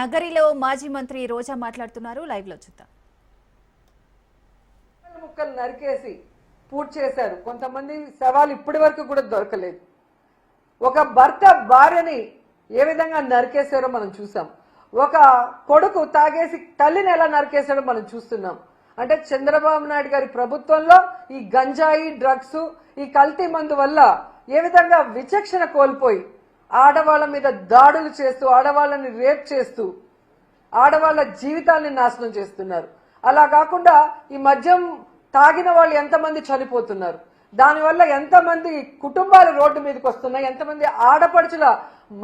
నగరిలో మాజీ మంత్రి రోజా మాట్లాడుతున్నారు. లైవ్ లో చూద్దాం. ముక్కలు నరికేసి పూర్తి చేశారు. కొంతమంది శవాలు ఇప్పటి వరకు కూడా దొరకలేదు. ఒక భర్త భార్యని ఏ విధంగా నరికేశారో మనం చూసాం. ఒక కొడుకు తాగేసి తల్లిని ఎలా నరికేశాడో మనం చూస్తున్నాం. అంటే చంద్రబాబు నాయుడు గారి ప్రభుత్వంలో ఈ గంజాయి డ్రగ్స్ ఈ కల్తీ మందు వల్ల ఏ విధంగా విచక్షణ కోల్పోయి ఆడవాళ్ళ మీద దాడులు చేస్తూ ఆడవాళ్ళని రేప్ చేస్తూ ఆడవాళ్ళ జీవితాన్ని నాశనం చేస్తున్నారు. అలా కాకుండా ఈ మద్యం తాగిన వాళ్ళు ఎంతమంది చనిపోతున్నారు, దానివల్ల ఎంతమంది కుటుంబాలు రోడ్డు మీదకి వస్తున్నాయి, ఎంతమంది ఆడపడుచుల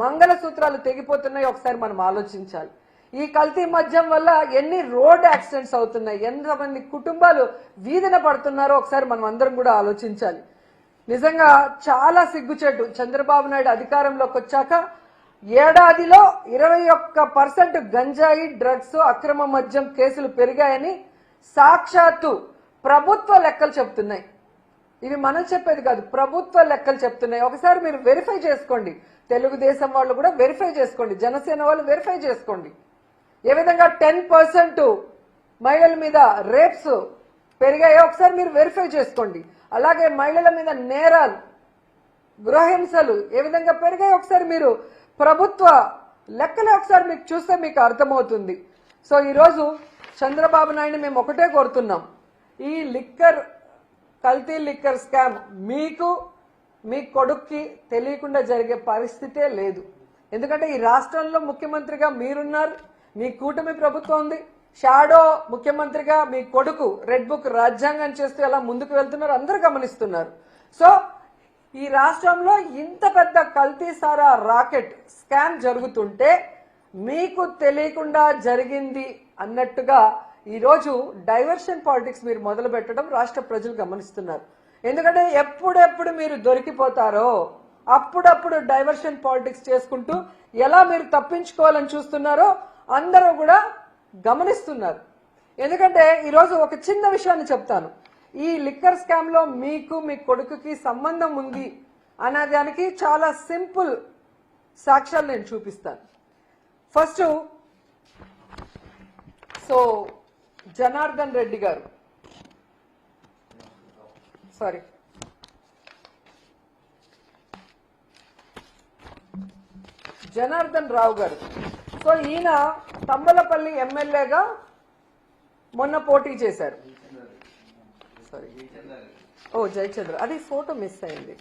మంగళసూత్రాలు తెగిపోతున్నాయి ఒకసారి మనం ఆలోచించాలి. ఈ కల్తీ మద్యం వల్ల ఎన్ని రోడ్ యాక్సిడెంట్స్ అవుతున్నాయి, ఎంతమంది కుటుంబాలు వీధిన పడుతున్నారో ఒకసారి మనం అందరం కూడా ఆలోచించాలి. నిజంగా చాలా సిగ్గుచేటు. చంద్రబాబు నాయుడు అధికారంలోకి వచ్చాక ఏడాదిలో 21% గంజాయి డ్రగ్స్ అక్రమ మద్యం కేసులు పెరిగాయని సాక్షాత్తు ప్రభుత్వ లెక్కలు చెప్తున్నాయి. ఇవి మనం చెప్పేది కాదు, ప్రభుత్వ లెక్కలు చెప్తున్నాయి. ఒకసారి మీరు వెరిఫై చేసుకోండి. తెలుగుదేశం వాళ్ళు కూడా వెరిఫై చేసుకోండి, జనసేన వాళ్ళు వెరిఫై చేసుకోండి. ఏ విధంగా 10% మహిళల మీద రేప్స్ పెరిగాయో ఒకసారి మీరు వెరిఫై చేసుకోండి. అలాగే మహిళల మీద నేరాలు, గృహహింసలు ఏ విధంగా పెరిగాయో ఒకసారి మీరు ప్రభుత్వ లెక్కలే ఒకసారి మీకు చూస్తే మీకు అర్థమవుతుంది. సో ఈరోజు చంద్రబాబు నాయుడు మేము ఒకటే కోరుతున్నాం, ఈ కల్తీ లిక్కర్ స్కామ్ మీకు మీ కొడుక్కి తెలియకుండా జరిగే పరిస్థితే లేదు. ఎందుకంటే ఈ రాష్ట్రంలో ముఖ్యమంత్రిగా మీరున్నారు, మీ కూటమి ప్రభుత్వం ఉంది, షాడో ముఖ్యమంత్రిగా మీ కొడుకు రెడ్ బుక్ రాజ్యాంగం చేస్తూ ఎలా ముందుకు వెళ్తున్నారు అందరూ గమనిస్తున్నారు. సో ఈ రాష్ట్రంలో ఇంత పెద్ద కల్తీ సారా రాకెట్ స్కామ్ జరుగుతుంటే మీకు తెలియకుండా జరిగింది అన్నట్టుగా ఈరోజు డైవర్షన్ పాలిటిక్స్ మీరు మొదలు పెట్టడం రాష్ట్ర ప్రజలు గమనిస్తున్నారు. ఎందుకంటే ఎప్పుడెప్పుడు మీరు దొరికిపోతారో అప్పుడప్పుడు డైవర్షన్ పాలిటిక్స్ చేసుకుంటూ ఎలా మీరు తప్పించుకోవాలని చూస్తున్నారో అందరూ కూడా గమనిస్తున్నారు. ఎందుకంటే ఈరోజు ఒక చిన్న విషయాన్ని చెప్తాను. ఈ లిక్కర్ స్కామ్ లో మీకు మీ కొడుకుకి సంబంధం ఉంది అనేదానికి చాలా సింపుల్ సాక్ష్యాలు నేను చూపిస్తాను. ఫస్ట్ జనార్దన్ రెడ్డి గారు, జనార్దన్ రావు గారు. సో ఈయన తంబలపల్లి ఎమ్మెల్యేగా మొన్న పోటీ చేశారు. జయచంద్ర, అది ఫోటో మిస్ అయింది.